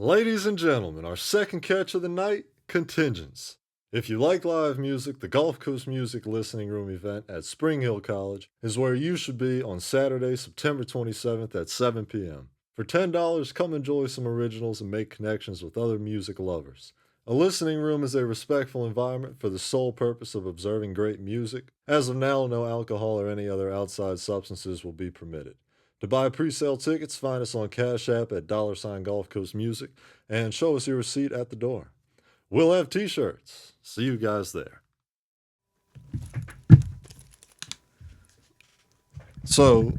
Ladies and gentlemen, our second catch of the night, Contingents. If you like live music, the Gulf Coast Music Listening Room event at Spring Hill College is where you should be on Saturday, September 27th at 7 p.m. For $10, come enjoy some originals and make connections with other music lovers. A listening room is a respectful environment for the sole purpose of observing great music. As of now, no alcohol or any other outside substances will be permitted. To buy pre-sale tickets, find us on Cash App at $ Gulf Coast Music and show us your receipt at the door. We'll have t-shirts. See you guys there. So,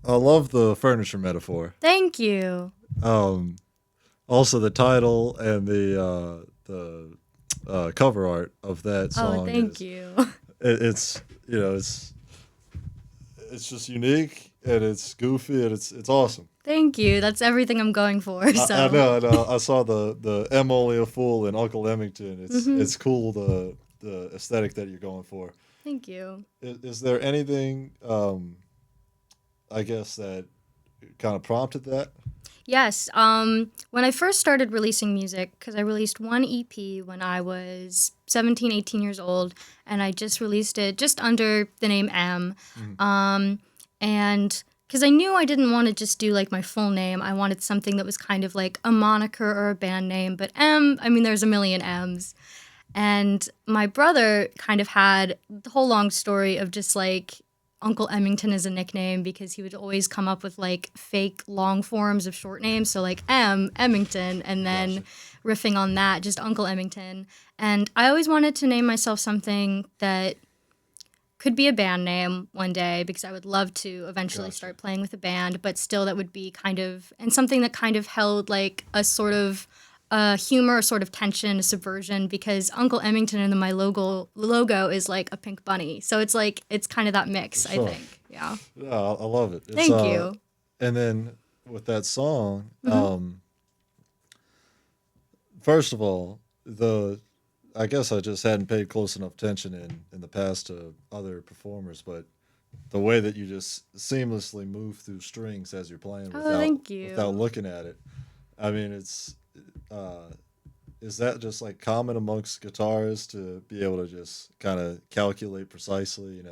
I love the furniture metaphor. Thank you. Um, Also, the title and the cover art of that Oh, song thank is you. it's it's just unique and it's goofy and it's awesome. Thank you. That's everything I'm going for. I So, know, I know. I saw the M Only a Fool and Uncle Emmington. hmm It's cool the aesthetic that you're going for. thank you. Is there anything I guess that kind of prompted that? Yes. When I first started releasing music, because I released one EP when I was 17, 18 years old, and I just released it just under the name M. Mhm. And because I knew I didn't want to just do like my full name, I wanted something that was kind of like a moniker or a band name. But M, I mean, there's a million M's. And my brother kind of had the whole long story of just like Uncle Emmington as a nickname because he would always come up with like fake long forms of short names. So like Emmington, and Gotcha. then riffing on that, just Uncle Emmington. And I always wanted to name myself something that could be a band name one day because I would love to eventually Gotcha. start playing with a band, but still that would be kind of, and something that kind of held like a sort of humor, a sort of tension, a subversion, because Uncle Emmington and then my logo is like a pink bunny. So it's like, it's kind of that mix, I Sure. think. Yeah. Yeah, I love it. It's Thank you. and then with that song, hmm first of all, the I guess I just hadn't paid close enough attention in the past to other performers, but the way that you just seamlessly move through strings as you're playing Oh, without thank without you. looking at it. I mean, it's uh, is that just like common amongst guitarists to be able to just kind of calculate precisely,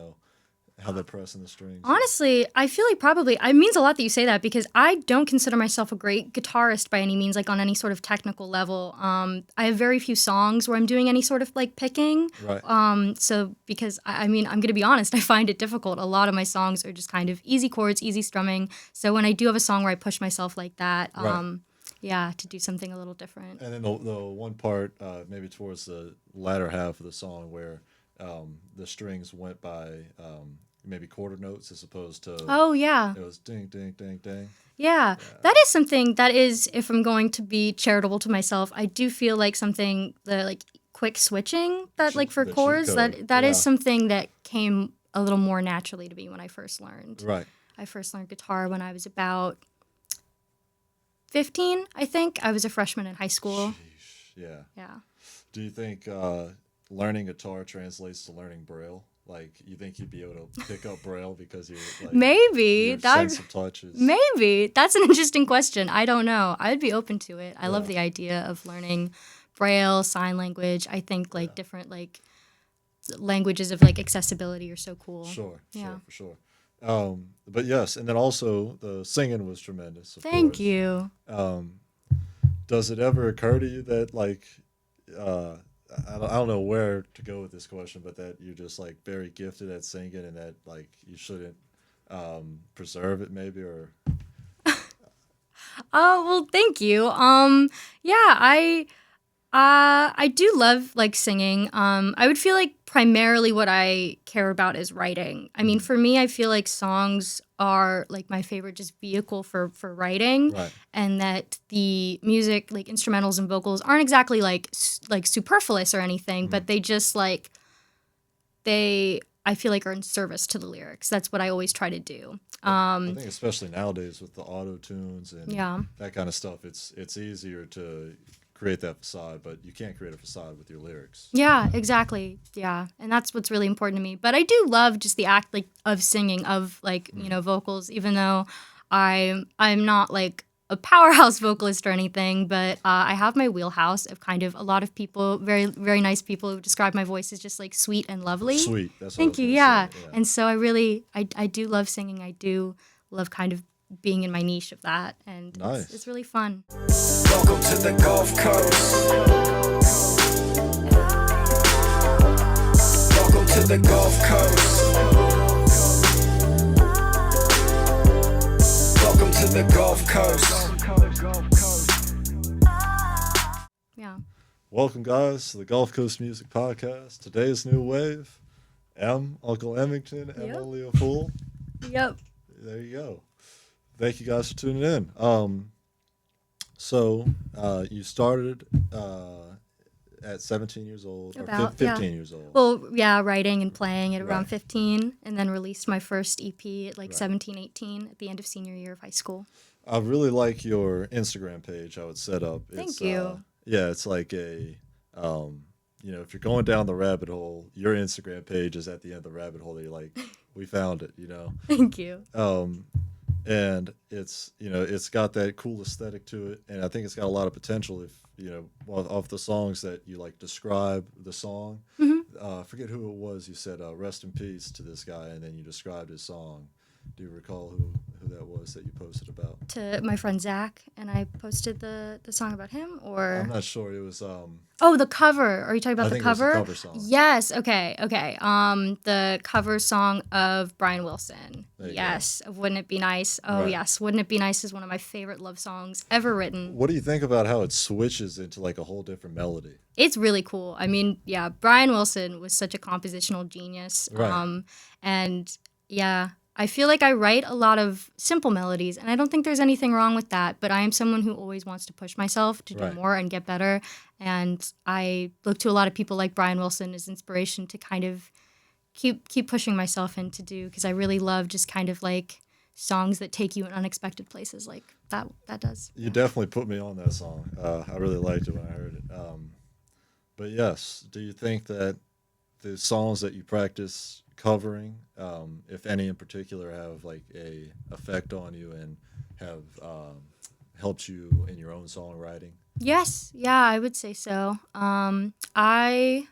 how they're pressing the strings? Honestly, I feel like probably it means a lot that you say that because I don't consider myself a great guitarist by any means, like on any sort of technical level. I have very few songs where I'm doing any sort of like picking. Right, So because I mean, I'm gonna be honest, I find it difficult. A lot of my songs are just kind of easy chords, easy strumming. So when I do have a song where I push myself like that, right. yeah, to do something a little different. And then the one part, maybe towards the latter half of the song, where the strings went by maybe quarter notes as opposed to Oh yeah. it was ding, ding, ding, ding. Yeah, Yeah, that is something that is, if I'm going to be charitable to myself, I do feel like something the like quick switching that like for the cheat chords code. that is Yeah, something that came a little more naturally to me when I first learned. right. I first learned guitar when I was about 15, I think. I was a freshman in high school. Sheesh. Yeah. Yeah. Do you think learning guitar translates to learning Braille? Like, you think you'd be able to pick up Braille because Maybe your that sense of touch is maybe that's an interesting question. I don't know. I'd be open to it. I love yeah, the idea of learning Braille, sign language. I think yeah. like different like languages of like accessibility are so cool. Sure, Yeah. sure, for sure. But yes, and then also the singing was tremendous, of Thank course. you. Um, does it ever occur to you that uh, I don't know where to go with this question, but that you're just like very gifted at singing and that like you shouldn't preserve it maybe or Oh, well, thank you. Yeah, I do love like singing. I would feel like primarily what I care about is writing. I mean, Mhm. for me, I feel like songs are like my favorite just vehicle for writing, Right. and that the music, like instrumentals and vocals, aren't exactly like like superfluous or anything, Mhm. but they just like they I feel like are in service to the lyrics. That's what I always try to do. I think especially nowadays with the auto tunes and Yeah. that kind of stuff, it's easier to create that facade, but you can't create a facade with your lyrics. Yeah, exactly. Yeah. And that's what's really important to me. But I do love just the act like of singing, of like, Mhm. vocals, even though I'm not like a powerhouse vocalist or anything, but I have my wheelhouse of kind of a lot of people, very, very nice people who describe my voice as just like sweet and lovely. Sweet. That's what I Thank was you. gonna Yeah. say. Yeah. And so I do love singing. I do love kind of being in my niche of that. And Nice. it's really fun. Welcome to the Gulf Coast. Welcome to the Gulf Coast. Welcome to the Gulf Coast. Yeah. Welcome, guys, to the Gulf Coast Music Podcast. Today's new wave. Uncle Emmington, Yep. Only a Fool. Yep. There you go. Thank you guys for tuning in. So you started at 17 years old, or About, 15 yeah. years old. Well, yeah, writing and playing at around Right. 15, and then released my first EP at like Right. 17, 18 at the end of senior year of high school. I really like your Instagram page, how it's set up. Thank you. Yeah, it's like a, if you're going down the rabbit hole, your Instagram page is at the end of the rabbit hole. That you're like, we found it, Thank you. And it's got that cool aesthetic to it, and I think it's got a lot of potential if off the songs that you like describe the song. I forget who it was. You said rest in peace to this guy, and then you described his song. Do you recall who that was that you posted about? To my friend Zach, and I posted the song about him, or I'm not sure. It was oh, the cover. Are you talking about I the think it was cover? the cover song. Yes. Okay. The cover song of Brian Wilson. There you Yes. Of Wouldn't It Be Nice? Oh, Right. yes. Wouldn't It Be Nice is one of my favorite love songs ever written. What do you think about how it switches into like a whole different melody? It's really cool. I mean, yeah, Brian Wilson was such a compositional genius. Right. And yeah, I feel like I write a lot of simple melodies, and I don't think there's anything wrong with that, but I am someone who always wants to push myself to do Right. more and get better. And I look to a lot of people like Brian Wilson as inspiration to kind of keep pushing myself in to do, because I really love just kind of like songs that take you in unexpected places like that does. You definitely put me on that song. I really liked it when I heard it. But yes, do you think that the songs that you practice covering, if any in particular, have like a effect on you and have helped you in your own songwriting? Yes, yeah, I would say so. I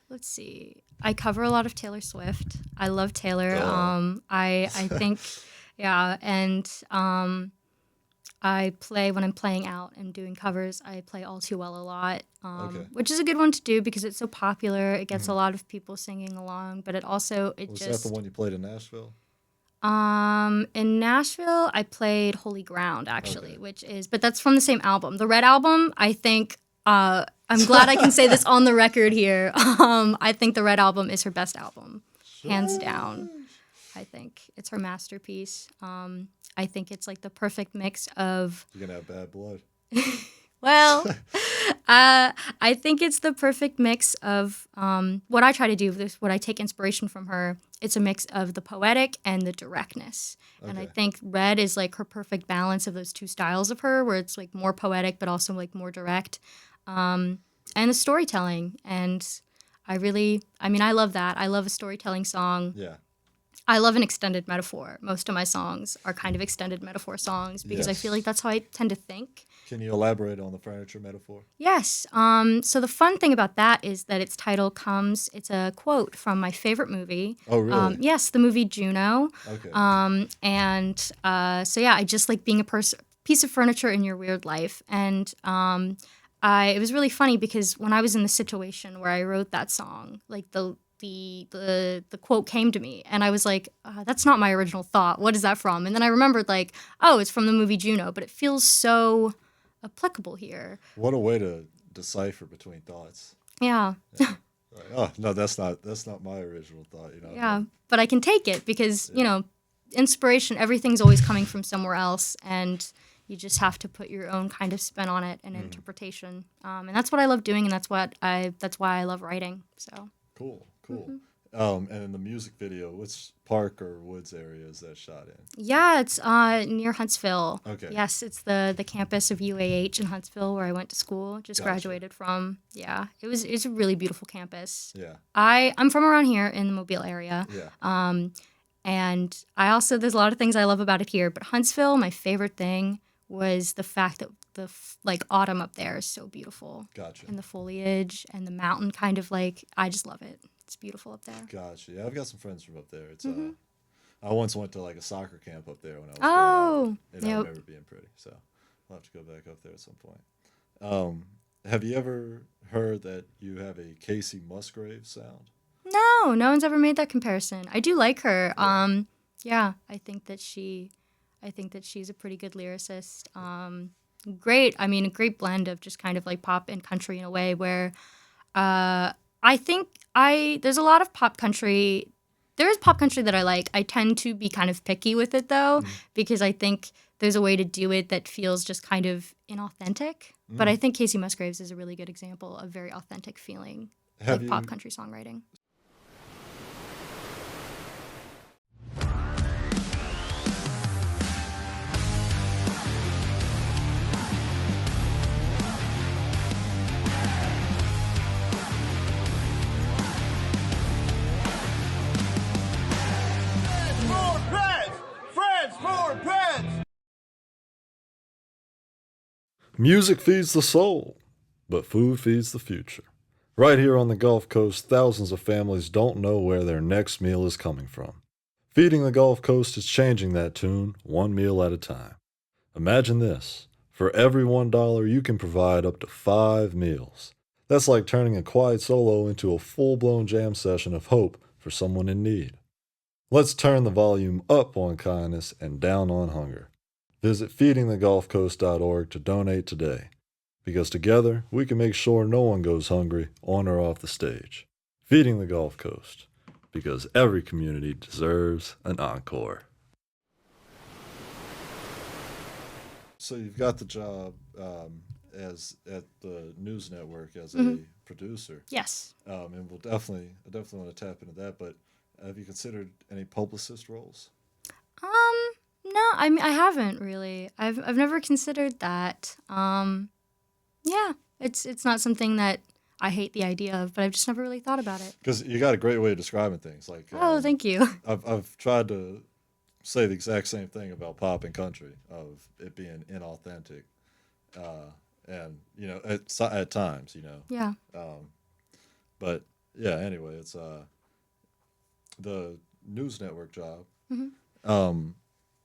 let's see. I cover a lot of Taylor Swift. I love Taylor. Duh. I think yeah, and I play when I'm playing out and doing covers. I play All Too Well a lot, Okay. which is a good one to do because it's so popular. It gets a lot of people singing along, but it Was just that the one you played in Nashville? in Nashville, I played Holy Ground actually, Okay. but that's from the same album. The Red Album, I think, I'm glad I can say this on the record here. I think the Red Album is her best album, hands down. I think it's her masterpiece. I think it's like the perfect mix of, You're gonna have bad blood. well, I think it's the perfect mix of what I try to do, what I take inspiration from her. It's a mix of the poetic and the directness. And I Okay. think Red is like her perfect balance of those two styles of her, where it's like more poetic, but also like more direct. And the storytelling. And I love that. I love a storytelling song. Yeah. I love an extended metaphor. Most of my songs are kind of extended metaphor songs because I feel Yes. like that's how I tend to think. Can you elaborate on the furniture metaphor? Yes. So the fun thing about that is that its title it's a quote from my favorite movie. Oh, really? Yes, the movie Juno. Okay. So yeah, I just like being a piece of furniture in your weird life. And it was really funny because when I was in the situation where I wrote that song, like the quote came to me and I was like, that's not my original thought. What is that from? And then I remembered like, oh, it's from the movie Juno, but it feels so applicable here. What a way to decipher between thoughts. Yeah. Like, oh no, that's not my original thought. Yeah. But I can take it because, inspiration, everything's always coming from somewhere else. And you just have to put your own kind of spin on it and interpretation. And that's what I love doing. And that's why I love writing. So. Cool. Mm-hmm. And in the music video, which park or woods area is that shot in? Yeah, it's near Huntsville. Okay. Yes, it's the campus of UAH in Huntsville where I went to school. Just Gotcha. graduated from. Yeah, it's a really beautiful campus. Yeah. I'm from around here in the Mobile area. Yeah. And there's a lot of things I love about it here, but Huntsville, my favorite thing was the fact that the like autumn up there is so beautiful. Gotcha. And the foliage and the mountain kind of like, I just love it. It's beautiful up there. Gotcha. Yeah, I've got some friends from up there. It's Mhm. I once went to like a soccer camp up there when I was Oh, growing up, and I yep. remember it being pretty. So I'll have to go back up there at some point. Have you ever heard that you have a Casey Musgrave sound? No, no one's ever made that comparison. I do like her. Yeah. Yeah, I think that she's a pretty good lyricist. Great. I mean, a great blend of just kind of like pop and country in a way where I think there's a lot of pop country. There is pop country that I like. I tend to be kind of picky with it though, because I think there's a way to do it that feels just kind of inauthentic. But I think Casey Musgraves is a really good example of very authentic feeling, Have like you pop country songwriting. Music feeds the soul, but food feeds the future. Right here on the Gulf Coast, thousands of families don't know where their next meal is coming from. Feeding the Gulf Coast is changing that tune one meal at a time. Imagine this. For every $1, you can provide up to 5 meals. That's like turning a quiet solo into a full-blown jam session of hope for someone in need. Let's turn the volume up on kindness and down on hunger. Visit feedingthegulfcoast.org to donate today, because together we can make sure no one goes hungry on or off the stage. Feeding the Gulf Coast, because every community deserves an encore. So you've got the job as at the news network as a producer, Yes. and I definitely want to tap into that. But have you considered any publicist roles? No, I mean I haven't really. I've never considered that. Yeah, it's not something that I hate the idea of, but I've just never really thought about it. Because you got a great way of describing things. Like Oh, thank you. I've tried to say the exact same thing about pop and country of it being inauthentic, and at times, Yeah. but yeah. Anyway, it's the news network job. Um,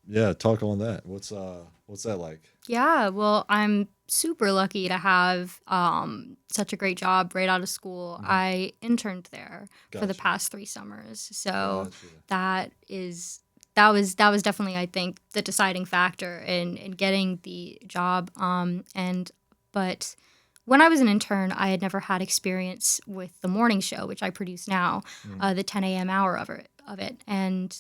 yeah, talk on that. What's that like? Yeah, well, I'm super lucky to have such a great job right out of school. I interned there for the Gotcha. past 3 summers. So Gotcha. that was definitely, I think, the deciding factor in getting the job. But when I was an intern, I had never had experience with the morning show, which I produce now, the 10 a.m. hour of it. And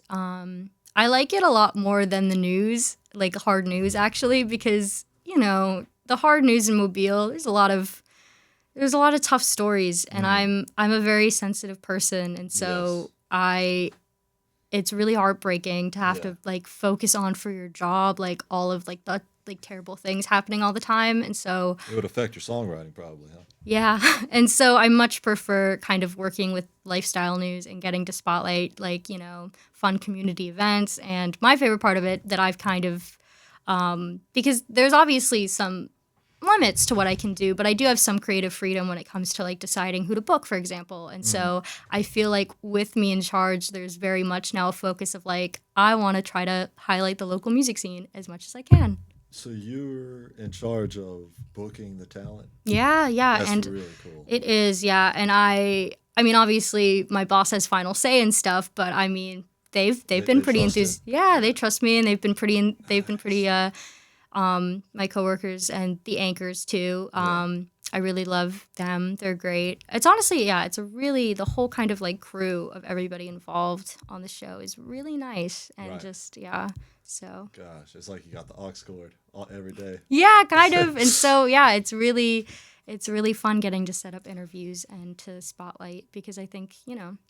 I like it a lot more than the news, like hard news actually, because the hard news in Mobile, there's a lot of tough stories, and I'm a very sensitive person, and so it's really heartbreaking to have to like focus on for your job like all of like the like terrible things happening all the time, and so It would affect your songwriting probably, huh? yeah. And so I much prefer kind of working with lifestyle news and getting to spotlight like, fun community events. And my favorite part of it that I've kind of, because there's obviously some limits to what I can do, but I do have some creative freedom when it comes to like deciding who to book, for example. And so I feel like with me in charge, there's very much now a focus of like, I want to try to highlight the local music scene as much as I can. So you're in charge of booking the talent? Yeah, That's and really cool. it is, yeah. And I mean, obviously, my boss has final say and stuff, but I mean, they've been they pretty trust you. enthusiastic. Yeah, they trust me, and they've been pretty. My coworkers and the anchors too. I really love them. They're great. It's honestly, yeah, the whole kind of like crew of everybody involved on the show is really nice and Right. just yeah. So Gosh, it's like you got the aux cord every day. yeah, kind of. And so yeah, it's really fun getting to set up interviews and to spotlight, because I think,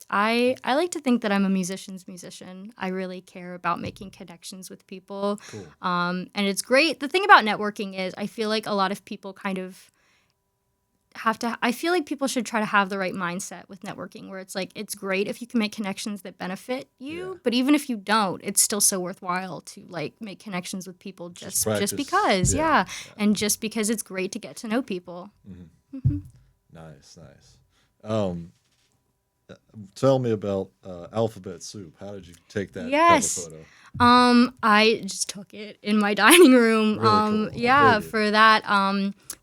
I like to think that I'm a musician's musician. I really care about making connections with people. Cool. And it's great. The thing about networking is I feel like a lot of people kind of I feel like people should try to have the right mindset with networking, where it's like, it's great if you can make connections that benefit you, Yeah. but even if you don't, it's still so worthwhile to like make connections with people just practice. because, Yeah. and just because it's great to get to know people. Nice. Tell me about Alphabet Soup. How did you take that Yes. cover photo? I just took it in my dining room. Really cool. I Yeah, dig it. for that,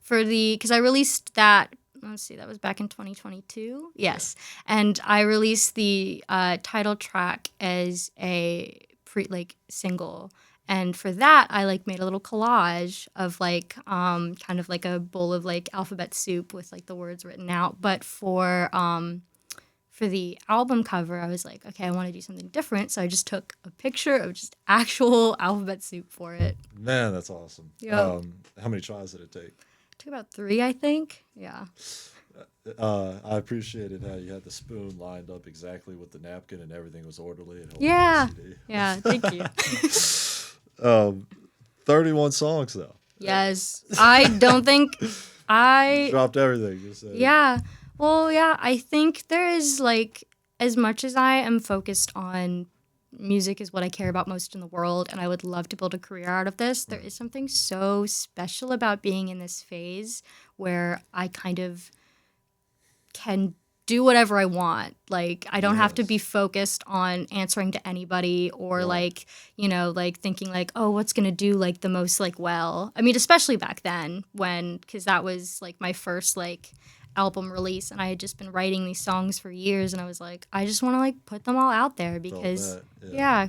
because I released that. Let's see, that was back in 2022. Yes, and I released the title track as a single. And for that, I like made a little collage of like kind of like a bowl of like alphabet soup with like the words written out. But for the album cover, I was like, okay, I want to do something different. So I just took a picture of just actual alphabet soup for it. Man, that's awesome. Yep. How many tries did it take? Took about 3, I think. Yeah. I appreciated how you had the spoon lined up exactly with the napkin and everything was orderly. It held Yeah. the CD. Yeah. Thank you. 31 songs though. Yes. I don't think I. Dropped everything. You said. Yeah. Well, yeah, I think there is like, as much as I am focused on music is what I care about most in the world, and I would love to build a career out of this, there is something so special about being in this phase where I kind of can do whatever I want. Like, I don't have to be focused on answering to anybody or like, like thinking like, oh, what's going to do like the most like well. I mean, especially back then because that was like my first like album release, and I had just been writing these songs for years, and I was like, I just want to like put them all out there because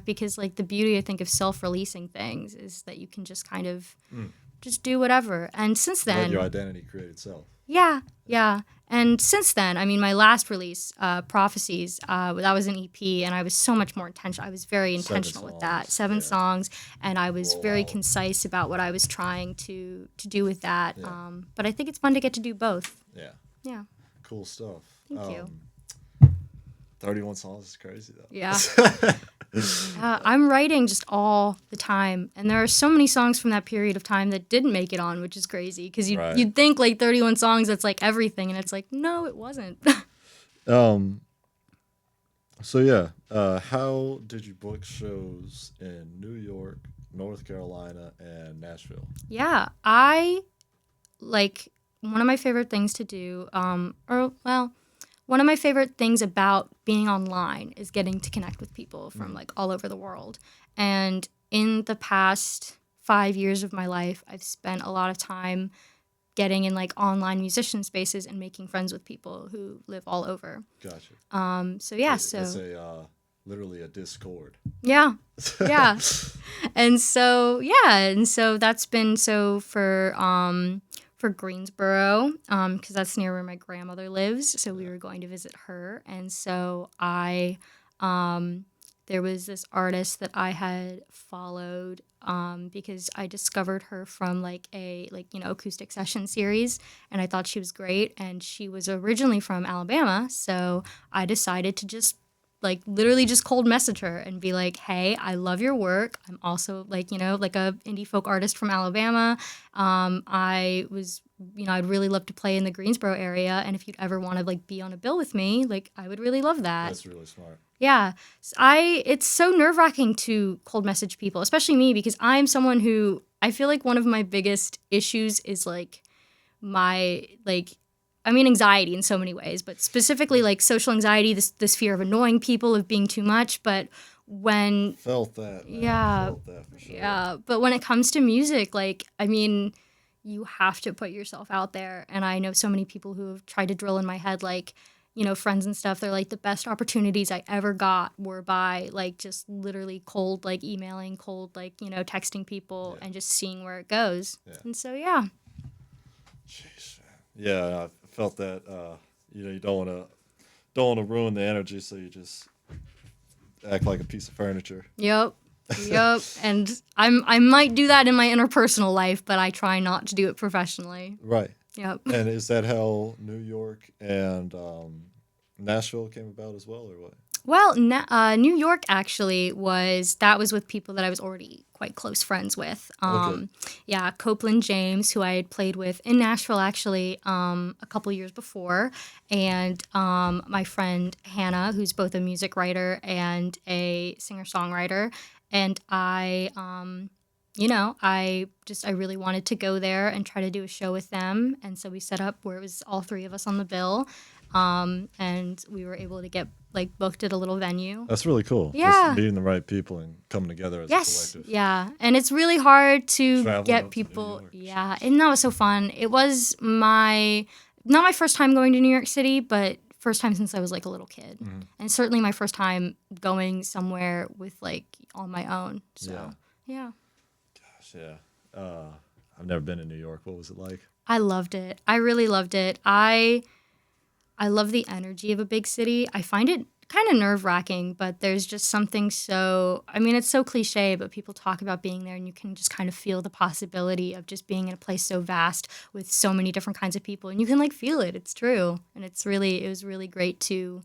because like the beauty I think of self-releasing things is that you can just kind of just do whatever. And since Let then, your identity create itself. yeah. And since then, I mean, my last release, Prophecies, that was an EP, and I was so much more intentional. I was very intentional with that. 7 songs, and I was very concise about what I was trying to do with that. But I think it's fun to get to do both. Yeah. Yeah. Cool stuff. Thank you. 31 songs is crazy though. Yeah. I'm writing just all the time, and there are so many songs from that period of time that didn't make it on, which is crazy because you'd think like 31 songs that's like everything, and it's like no, it wasn't. So yeah, how did you book shows in New York, North Carolina, and Nashville? Yeah, I like one of my favorite things to do, one of my favorite things about being online is getting to connect with people from like all over the world. And in the past 5 years of my life, I've spent a lot of time getting in like online musician spaces and making friends with people who live all over. Gotcha. So yeah, It's a literally a Discord. Yeah. and so that's been so for Greensboro, because that's near where my grandmother lives. So we were going to visit her. And so there was this artist that I had followed because I discovered her from like a acoustic session series, and I thought she was great. And she was originally from Alabama. So I decided to just like literally just cold message her and be like, hey, I love your work. I'm also like, like a indie folk artist from Alabama. I'd really love to play in the Greensboro area. And if you'd ever want to like be on a bill with me, like I would really love that. That's really smart. Yeah. It's so nerve-wracking to cold message people, especially me, because I'm someone who I feel like one of my biggest issues is like anxiety in so many ways, but specifically like social anxiety, this fear of annoying people, of being too much. But when Felt that. Man. Yeah. Felt that for sure. Yeah. But when it comes to music, like, I mean, you have to put yourself out there. And I know so many people who have tried to drill in my head, like, friends and stuff, they're like, the best opportunities I ever got were by like just literally cold, like emailing, cold, like, texting people and just seeing where it goes. Yeah. And so, yeah. Jeez. Yeah, I felt that. You don't want to ruin the energy, so you just act like a piece of furniture. Yep. And I might do that in my interpersonal life, but I try not to do it professionally. Right. Yep. And is that how New York and Nashville came about as well, or what? Well, New York actually was with people that I was already quite close friends with. Okay. Yeah, Copeland James, who I had played with in Nashville actually a couple years before, and my friend Hannah, who's both a music writer and a singer-songwriter, and I really wanted to go there and try to do a show with them, and so we set up where it was all three of us on the bill. And we were able to get booked at a little venue. That's really cool. Yeah. Just meeting the right people and coming together as a Yes, collective. yeah, and it's really hard to Traveling get up to New people. York. Yeah, and that was so fun. It was not my first time going to New York City, but first time since I was like a little kid, and certainly my first time going somewhere with on my own. So yeah. Gosh, yeah. I've never been to New York. What was it like? I loved it. I really loved it. I love the energy of a big city. I find it kind of nerve-wracking, but there's just something it's so cliche, but people talk about being there and you can just kind of feel the possibility of just being in a place so vast with so many different kinds of people, and you can feel it. It's true. And it was really great to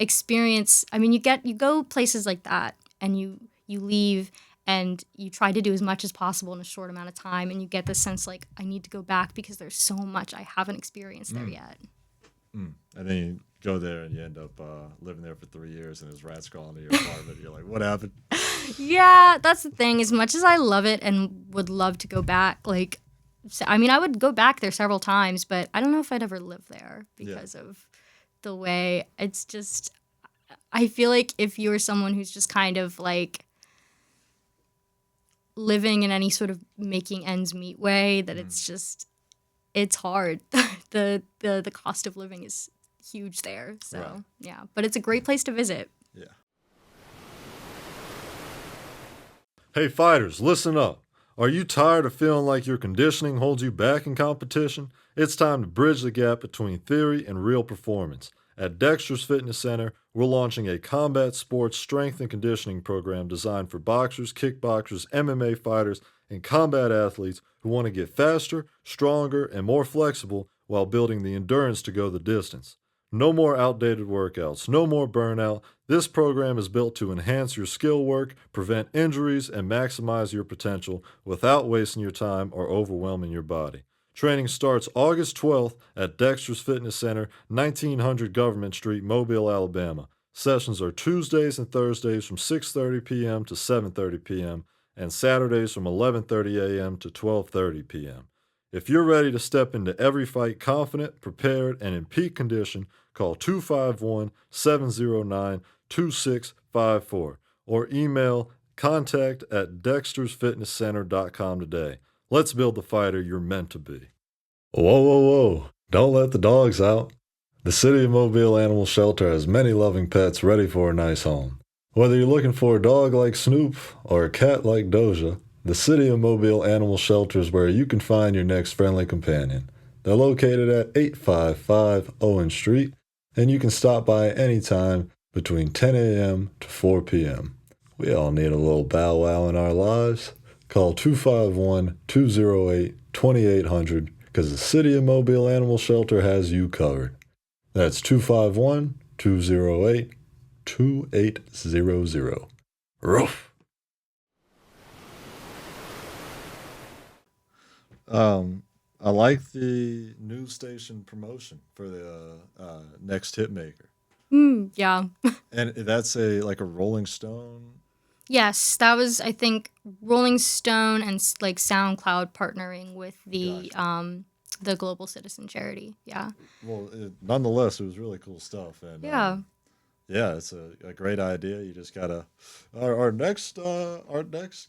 experience. I mean, you go places like that and you leave and you try to do as much as possible in a short amount of time, and you get this sense I need to go back because there's so much I haven't experienced there yet. And then you go there and you end up living there for 3 years and there's rats crawling into your apartment. You're like, what happened? Yeah, that's the thing. As much as I love it and would love to go back, I would go back there several times, but I don't know if I'd ever live there because of the way it's just. I feel like if you're someone who's just kind of living in any sort of making ends meet way, that it's hard. The cost of living is huge there. So Right. yeah, but it's a great place to visit. Yeah. Hey fighters, listen up. Are you tired of feeling like your conditioning holds you back in competition? It's time to bridge the gap between theory and real performance. At Dexter's Fitness Center, we're launching a combat sports strength and conditioning program designed for boxers, kickboxers, MMA fighters, and combat athletes who want to get faster, stronger, and more flexible while building the endurance to go the distance. No more outdated workouts, no more burnout. This program is built to enhance your skill work, prevent injuries, and maximize your potential without wasting your time or overwhelming your body. Training starts August 12th at Dexter's Fitness Center, 1900 Government Street, Mobile, Alabama. Sessions are Tuesdays and Thursdays from 6:30 p.m. to 7:30 p.m. and Saturdays from 11:30 a.m. to 12:30 p.m. If you're ready to step into every fight confident, prepared, and in peak condition, call 251-709-2654 or email contact@dextersfitnesscenter.com today. Let's build the fighter you're meant to be. Whoa, whoa, whoa. Don't let the dogs out. The City of Mobile Animal Shelter has many loving pets ready for a nice home. Whether you're looking for a dog like Snoop or a cat like Doja, the City of Mobile Animal Shelter is where you can find your next friendly companion. They're located at 855 Owen Street, and you can stop by anytime between 10 a.m. to 4 p.m. We all need a little bow wow in our lives. Call 251-208-2800 because the City of Mobile Animal Shelter has you covered. That's 251-208-2800. Roof. I like the news station promotion for the next Hitmaker. Yeah. And that's a Rolling Stone. Yes, that was, I think, Rolling Stone and SoundCloud partnering with the Global Citizen Charity. Yeah. Well, nonetheless, it was really cool stuff. And Yeah. yeah, it's a great idea. You just gotta. Our next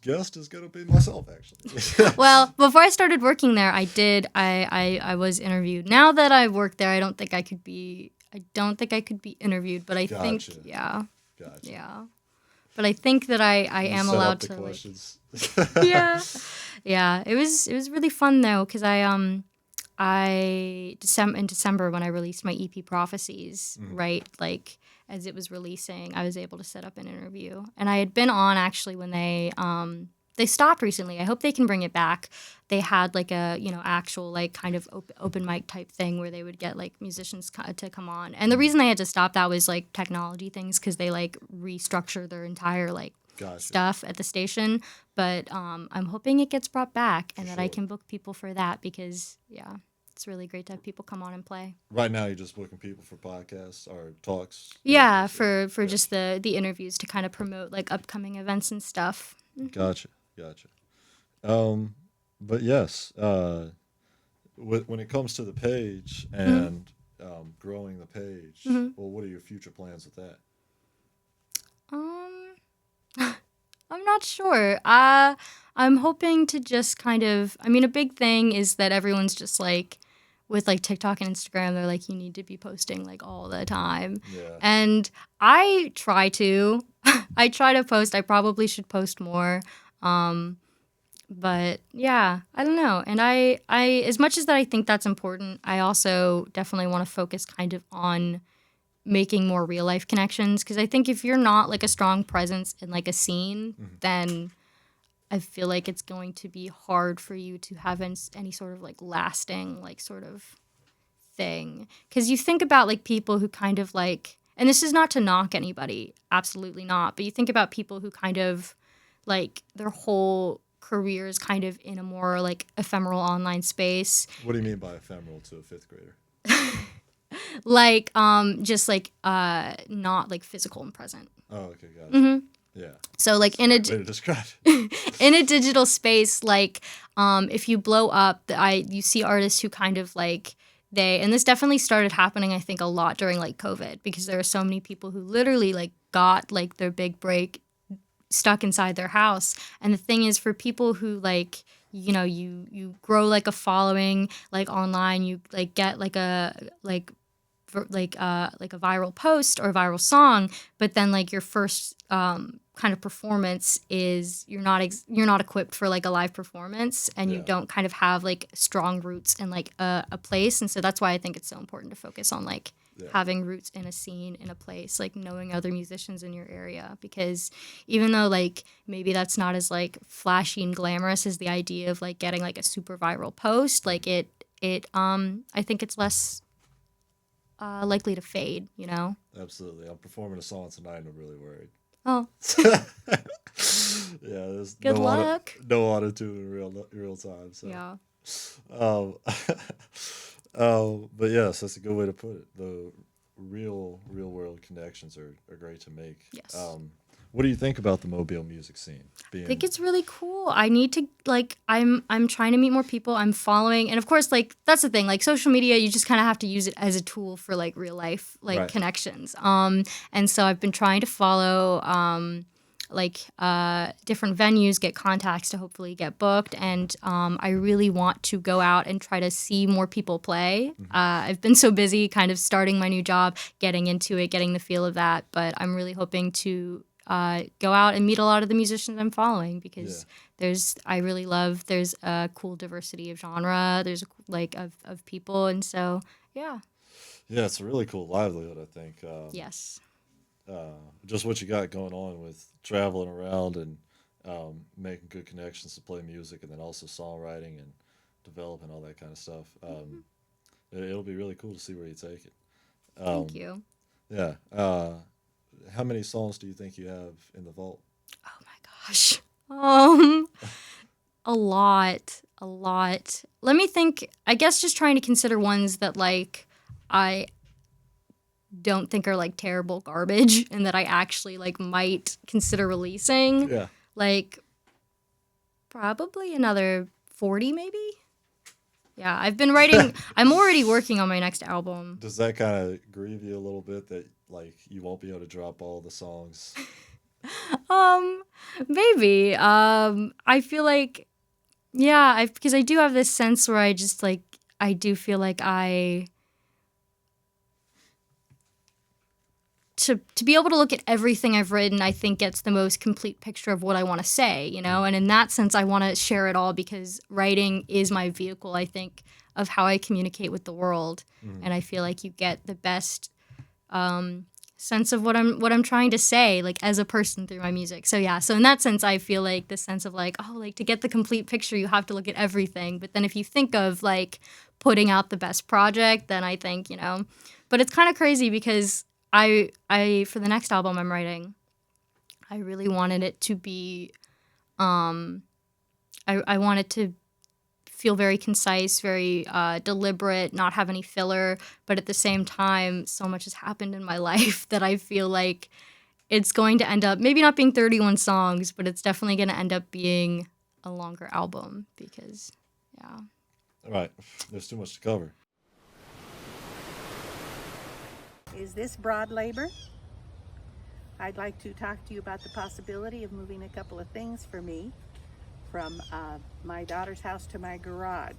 guest is gonna be myself, actually. Well, before I started working there, I was interviewed. Now that I've worked there, I don't think I could be interviewed, but I think, yeah. Gotcha. Yeah. But I think that I am Set up allowed the to. questions. Yeah. Yeah. It was really fun though, because in December when I released my EP Prophecies, right, as it was releasing, I was able to set up an interview, and I had been on actually when they they stopped recently. I hope they can bring it back. They had like a, actual like kind of open mic type thing where they would get like musicians to come on. And the reason they had to stop that was like technology things because they like restructure their entire like stuff at the station. But I'm hoping it gets brought back and that I can book people for that because, yeah, it's really great to have people come on and play. Right now, you're just booking people for podcasts or talks? Yeah, for just the interviews to kind of promote like upcoming events and stuff. Gotcha. But yes, when it comes to the page and growing the page, well, what are your future plans with that? I'm not sure. I'm hoping to just kind of, a big thing is that everyone's just like, with like TikTok and Instagram, they're like, you need to be posting like all the time. Yeah. And I try to. I try to post. I probably should post more. But yeah, I don't know. And I as much as that I think that's important, I also definitely want to focus kind of on making more real life connections. Because I think if you're not like a strong presence in like a scene, then I feel like it's going to be hard for you to have any sort of like lasting like sort of thing. Because you think about like people who kind of like, and this is not to knock anybody, absolutely not, but you think about people who kind of like their whole career is kind of in a more like ephemeral online space. What do you mean by ephemeral to a fifth grader? Like just like not like physical and present. Oh, okay, got it. Yeah. So like in a Way to describe it. in a digital space, like if you blow up, you see artists who kind of like and this definitely started happening, I think, a lot during like COVID because there are so many people who literally like got like their big break stuck inside their house. And the thing is, for people who like, you grow like a following like online, you like get like a viral post or a viral song, but then like your first kind of performance is you're not equipped for like a live performance, and you don't kind of have like strong roots in like a place. And so that's why I think it's so important to focus on like having roots in a scene, in a place, like knowing other musicians in your area, because even though like maybe that's not as like flashy and glamorous as the idea of like getting like a super viral post, like it I think it's less likely to fade, Absolutely. I'm performing a song tonight and I'm really worried. Oh. Yeah, there's Good luck. No auto-tune in real time. So. Yeah. But yes, that's a good way to put it. The real world connections are great to make. Yes. What do you think about the Mobile music scene? I think it's really cool. I need to like I'm trying to meet more people. I'm following, and of course like that's the thing, like social media, you just kind of have to use it as a tool for like real life like connections. And so I've been trying to follow different venues, get contacts to hopefully get booked, and I really want to go out and try to see more people play. I've been so busy kind of starting my new job, getting into it, getting the feel of that, but I'm really hoping to go out and meet a lot of the musicians I'm following, because there's a cool diversity of genre, there's like of people, and so yeah, it's a really cool livelihood, I think. Yes. Just what you got going on with traveling around and making good connections to play music, and then also songwriting and developing all that kind of stuff. It'll be really cool to see where you take it. Thank you. Yeah. How many songs do you think you have in the vault? Oh my gosh. A lot. Let me think. I guess just trying to consider ones that like I don't think are like terrible garbage and that I actually like might consider releasing. Yeah. Like probably another 40 maybe. Yeah, I've been writing. I'm already working on my next album. Does that kind of grieve you a little bit that like you won't be able to drop all the songs? Maybe. I feel like, yeah, because I do have this sense where I just like, I do feel like to be able to look at everything I've written, I think gets the most complete picture of what I want to say, And in that sense, I want to share it all because writing is my vehicle, I think, of how I communicate with the world. And I feel like you get the best sense of what I'm trying to say, like as a person through my music. So yeah, so in that sense, I feel like the sense of like, oh, like to get the complete picture, you have to look at everything. But then if you think of like putting out the best project, then I think, but it's kind of crazy because I for the next album I'm writing, I really wanted it to be, I want it to feel very concise, very deliberate, not have any filler. But at the same time, so much has happened in my life that I feel like it's going to end up maybe not being 31 songs, but it's definitely going to end up being a longer album because, yeah. All right. There's too much to cover. Is this broad labor? I'd like to talk to you about the possibility of moving a couple of things for me from my daughter's house to my garage.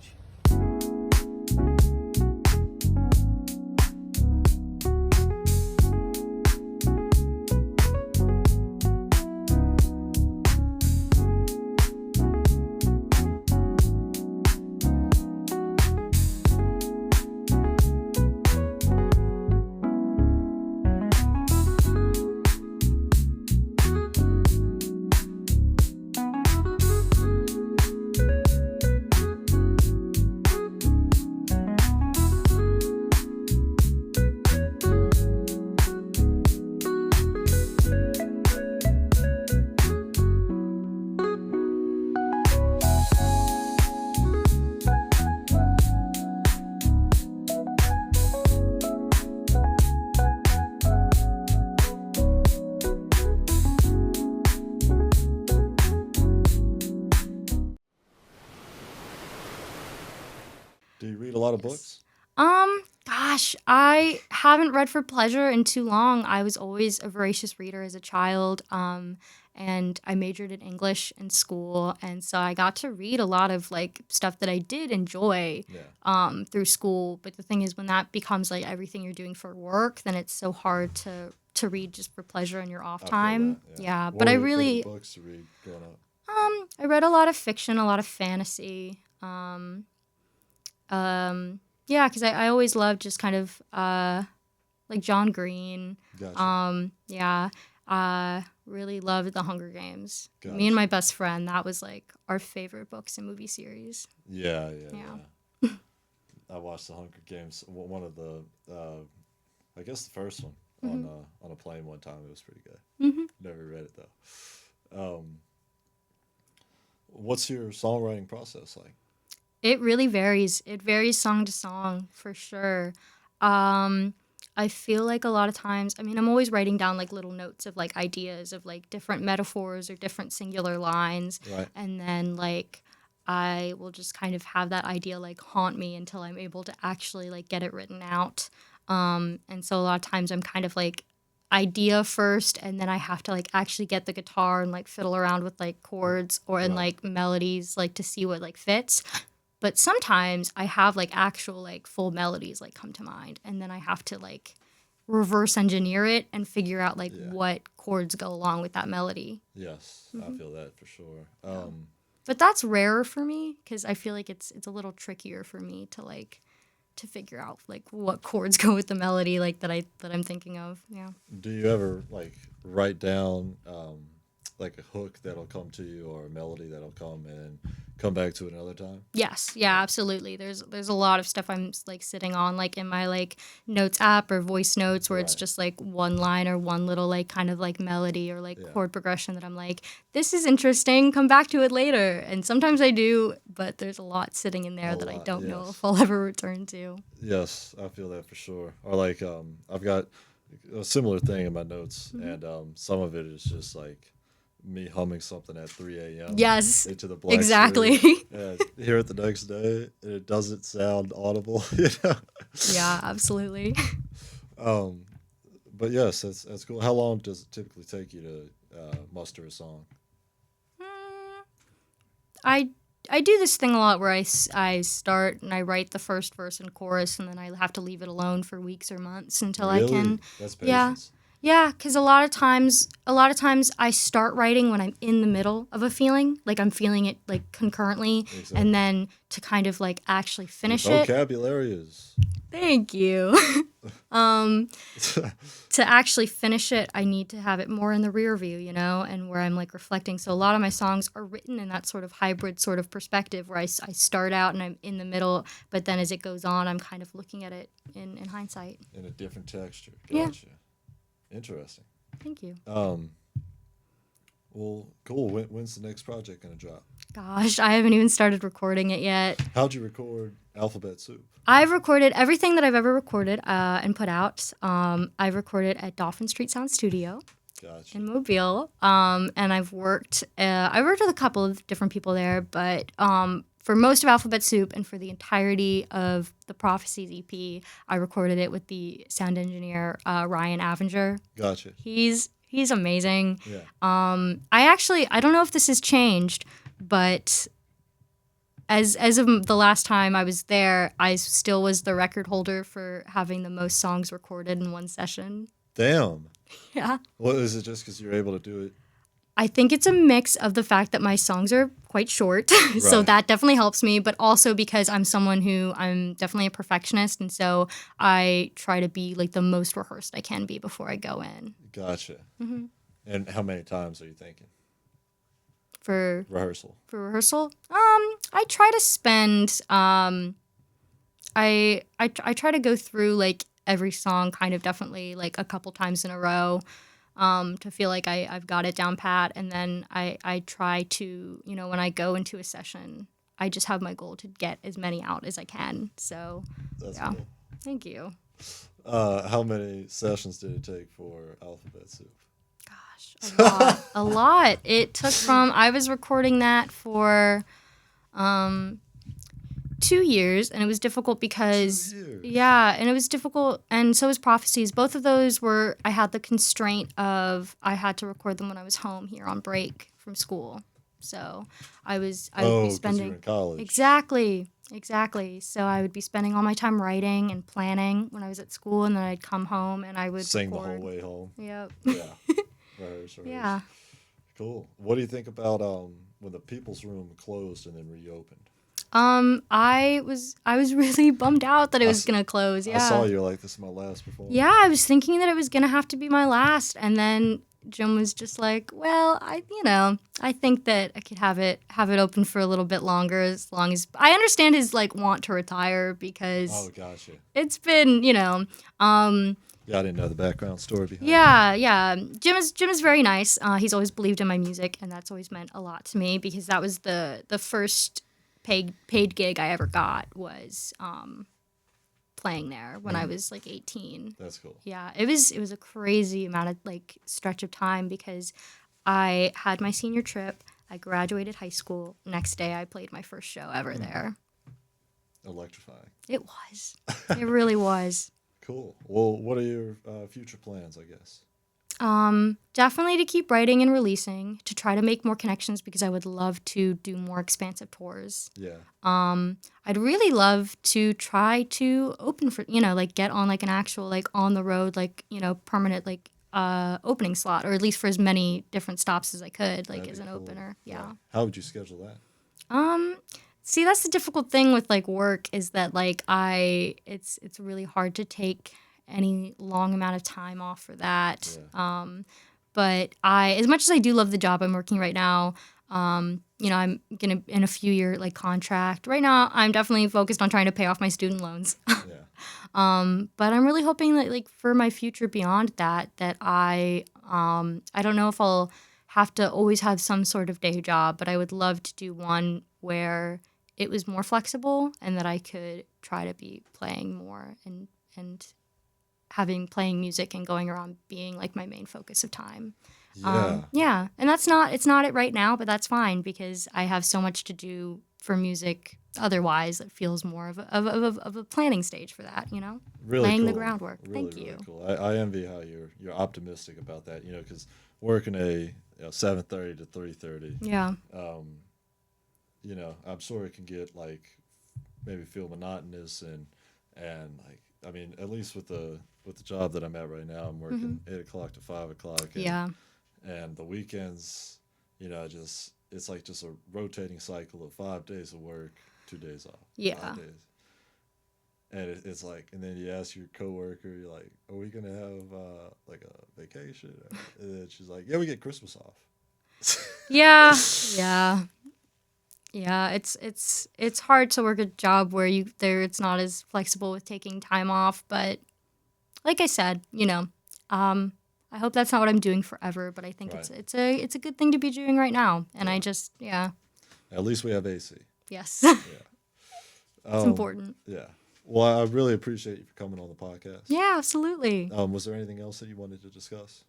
Do you read a lot of books? Gosh, I haven't read for pleasure in too long. I was always a voracious reader as a child, and I majored in English in school, and so I got to read a lot of like stuff that I did enjoy through school. But the thing is, when that becomes like everything you're doing for work, then it's so hard to read just for pleasure in your off time. That, Yeah, What but were I your really favorite books to read growing up? I read a lot of fiction, a lot of fantasy. Yeah, because I always loved just kind of like John Green. Gotcha. Yeah, really loved The Hunger Games. Gotcha. Me and my best friend, that was like our favorite books and movie series. Yeah. I watched The Hunger Games. One of the, I guess the first one on a plane one time. It was pretty good. Never read it though. What's your songwriting process like? It really varies. It varies song to song for sure. I feel like a lot of times, I mean, I'm always writing down like little notes of like ideas of like different metaphors or different singular lines. Right. And then like I will just kind of have that idea like haunt me until I'm able to actually like get it written out. And so a lot of times I'm kind of like idea first, and then I have to like actually get the guitar and like fiddle around with like chords and like melodies like to see what like fits. But sometimes I have like actual like full melodies like come to mind, and then I have to like reverse engineer it and figure out like what chords go along with that melody. Yes, I feel that for sure. But that's rarer for me because I feel like it's a little trickier for me to like to figure out like what chords go with the melody like that I'm thinking of. Yeah. Do you ever like write down like a hook that'll come to you or a melody that'll come and come back to it another time? Yes, yeah, absolutely. There's a lot of stuff I'm like sitting on like in my like notes app or voice notes where it's just like one line or one little like kind of like melody or like chord progression that I'm like, this is interesting, come back to it later. And sometimes I do, but there's a lot sitting in there that I don't know if I'll ever return to. Yes, I feel that for sure. Or like I've got a similar thing in my notes, and some of it is just like me humming something at 3 a.m. Yes, into the black exactly. And hear it the next day, and it doesn't sound audible. Yeah, absolutely. But yes, that's cool. How long does it typically take you to muster a song? I do this thing a lot where I start and I write the first verse and chorus, and then I have to leave it alone for weeks or months until I can. That's patience. Yeah, because a lot of times I start writing when I'm in the middle of a feeling, like I'm feeling it like concurrently, and then to kind of like actually finish Your it. vocabulary is Thank you. To actually finish it, I need to have it more in the rear view, and where I'm like reflecting. So a lot of my songs are written in that sort of hybrid sort of perspective where I start out and I'm in the middle, but then as it goes on, I'm kind of looking at it in hindsight. In a different texture. Yeah. Gotcha. Interesting. Thank you. Well, cool. When's the next project gonna drop? Gosh, I haven't even started recording it yet. How'd you record Alphabet Soup? I've recorded everything that I've ever recorded and put out. I've recorded at Dolphin Street Sound Studio Gotcha. in Mobile, and I've worked. I worked with a couple of different people there, but for most of Alphabet Soup and for the entirety of the Prophecies EP, I recorded it with the sound engineer Ryan Avenger. Gotcha. He's amazing. Yeah. I don't know if this has changed, but as of the last time I was there, I still was the record holder for having the most songs recorded in one session. Damn. Yeah. What is it? Just because you're able to do it? I think it's a mix of the fact that my songs are quite short, so Right. that definitely helps me, but also because I'm definitely a perfectionist, and so I try to be like the most rehearsed I can be before I go in. Gotcha. Mm-hmm. And how many times are you thinking? For Rehearsal. rehearsal, I try to spend I try to go through like every song kind of definitely like a couple times in a row. To feel like I've got it down pat. And then I try to, when I go into a session, I just have my goal to get as many out as I can. So, That's yeah. cool. Thank you. How many sessions did it take for Alphabet Soup? Gosh, a lot. A lot. It took I was recording that for 2 years, and it was difficult because 2 years. yeah, and it was difficult, and so was Prophecies. Both of those I had the constraint of I had to record them when I was home here on break from school. So I would be 'Cause spending you were in college. exactly. So I would be spending all my time writing and planning when I was at school, and then I'd come home and I would Sing record. the whole way home. Yep. Yeah. Rehearse. Yeah. Cool. What do you think about when the People's Room closed and then reopened? I was really bummed out that it was gonna close. Yeah. I saw you like, this is my last performance. Yeah, I was thinking that it was gonna have to be my last, and then Jim was just like, "Well, I think that I could have it open for a little bit longer, as long as I understand his like want to retire because Oh, gotcha. it's been, Yeah, I didn't know the background story behind it. yeah. Jim is very nice. He's always believed in my music, and that's always meant a lot to me because that was the first paid gig I ever got was playing there when I was like 18. That's cool. Yeah, it was a crazy amount of like stretch of time because I had my senior trip, I graduated high school, next day I played my first show ever there. Electrifying. It was. It really was. Cool. Well, what are your future plans, I guess? Definitely to keep writing and releasing, to try to make more connections because I would love to do more expansive tours. Yeah. I'd really love to try to open for, like get on like an actual like on the road, like, permanent like opening slot, or at least for as many different stops as I could, like That'd as be an cool. opener. Yeah. How would you schedule that? See, that's the difficult thing with like work is that like it's really hard to take any long amount of time off for that. Yeah. But as much as I do love the job I'm working right now, I'm gonna in a few year like contract. Right now, I'm definitely focused on trying to pay off my student loans. Yeah. But I'm really hoping that like for my future beyond that I don't know if I'll have to always have some sort of day job, but I would love to do one where it was more flexible and that I could try to be playing more and playing music and going around being like my main focus of time. Yeah. Yeah, and it's not it right now, but that's fine because I have so much to do for music. Otherwise, it feels more of a planning stage for that. Really laying the cool. groundwork. Really, Thank really you. Cool. I envy how you're optimistic about that. Because working 7:30 to 3:30. Yeah. I'm sure it can get like maybe feel monotonous and like I mean at least with the job that I'm at right now, I'm working 8 o'clock to 5 o'clock. And, Yeah. And the weekends, it's like just a rotating cycle of 5 days of work, 2 days off. Yeah. 5 days. And it's like, and then you ask your coworker, you're like, "Are we gonna have like a vacation?" And then she's like, "Yeah, we get Christmas off." Yeah, yeah, yeah. It's hard to work a job where it's not as flexible with taking time off. But like I said, I hope that's not what I'm doing forever. But I think Right. it's a good thing to be doing right now. And I Yeah. just yeah, At least we have AC. yes, Yeah. it's important. Yeah. Well, I really appreciate you for coming on the podcast. Yeah, absolutely. Was there anything else that you wanted to discuss?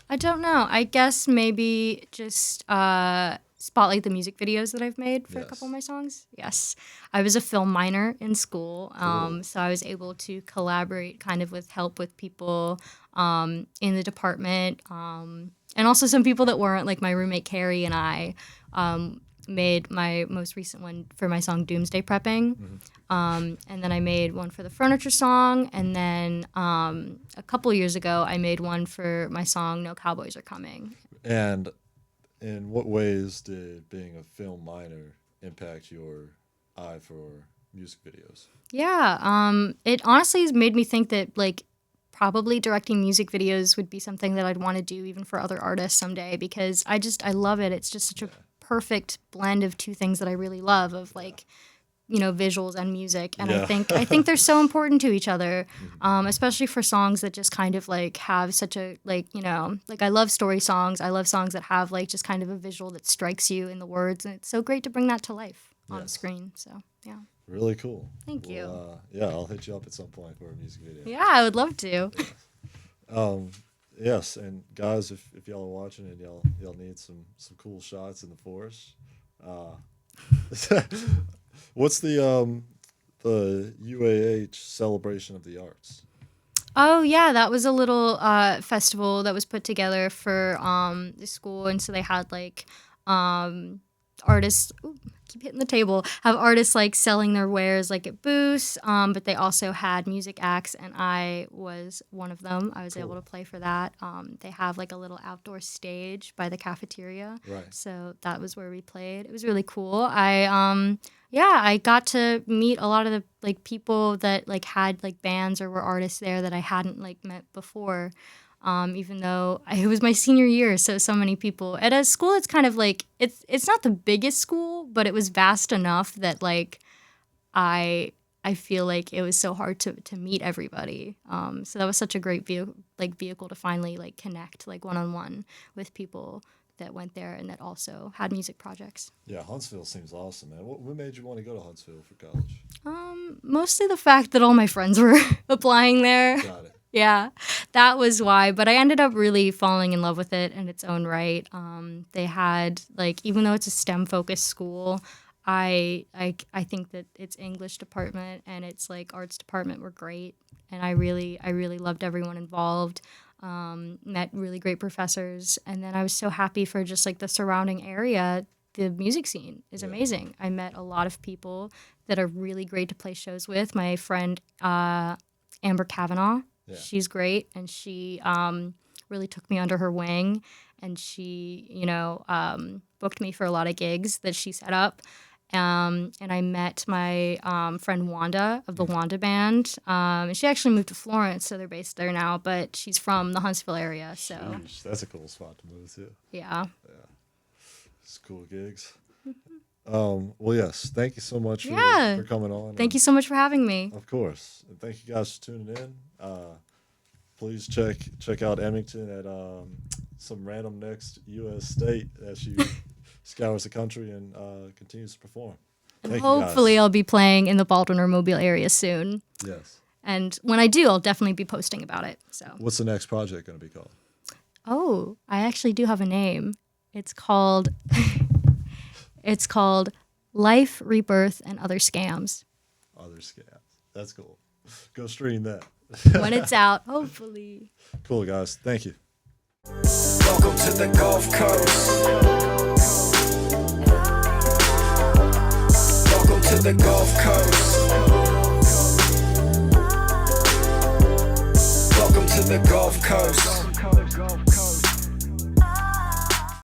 I don't know. I guess maybe just spotlight the music videos that I've made for a couple of my songs. Yes. I was a film minor in school, Cool. so I was able to collaborate kind of with help with people in the department, and also some people that weren't, like my roommate Carrie and I made my most recent one for my song Doomsday Prepping. And then I made one for the furniture song. And then a couple years ago, I made one for my song No Cowboys Are Coming. And in what ways did being a film minor impact your eye for music videos? Yeah, it honestly has made me think that, like, probably directing music videos would be something that I'd want to do even for other artists someday, because I love it. It's just such a perfect blend of two things that I really love, of like, visuals and music. And Yeah. I think they're so important to each other, especially for songs that just kind of like have such a, like, like I love story songs. I love songs that have like just kind of a visual that strikes you in the words. And it's so great to bring that to life on Yes. screen. So, yeah. Really cool. Thank you. Yeah, I'll hit you up at some point for a music video. Yeah, I would love to. Yes, and guys, if y'all are watching and y'all need some cool shots in the forest, what's the UAH celebration of the arts? Oh yeah, that was a little festival that was put together for the school, and so they had like artists. Ooh, keep hitting the table. Have artists like selling their wares like at booths, but they also had music acts, and I was one of them. I was able to play for that. They have like a little outdoor stage by the cafeteria, Right. so that was where we played. It was really cool. I got to meet a lot of the like people that like had like bands or were artists there that I hadn't like met before. Even though it was my senior year, so many people. At a school, it's kind of like it's not the biggest school, but it was vast enough that like I feel like it was so hard to meet everybody. So that was such a great vehicle to finally like connect like one-on-one with people that went there and that also had music projects. Yeah, Huntsville seems awesome, man. What made you want to go to Huntsville for college? Mostly the fact that all my friends were applying there. Got it. Yeah, that was why. But I ended up really falling in love with it in its own right. They had like, even though it's a STEM focused school, I think that its English department and its like arts department were great, and I really loved everyone involved. Met really great professors, and then I was so happy for just like the surrounding area. The music scene is amazing. I met a lot of people that are really great to play shows with. My friend Amber Kavanaugh. Yeah. She's great, and she really took me under her wing, and she, booked me for a lot of gigs that she set up. And I met my friend Wanda of the Wanda Band, and she actually moved to Florence, so they're based there now, but she's from the Huntsville area, so Sheesh, that's a cool spot to move to. yeah. It's cool gigs. Well, yes, thank you so much Yeah. for coming on. Thank you so much for having me. Of course. And thank you guys for tuning in. Please check out Emmington at some random next U.S. state as she scours the country and continues to perform. And Thank you, guys. hopefully I'll be playing in the Baldwin or Mobile area soon. Yes. And when I do, I'll definitely be posting about it. So. What's the next project going to be called? Oh, I actually do have a name. It's called Life, Rebirth, and Other Scams. Other Scams. That's cool. Go stream that. When it's out, hopefully. Cool, guys. Thank you. Welcome to the Gulf Coast. Welcome to the Gulf Coast. Welcome to the Gulf Coast.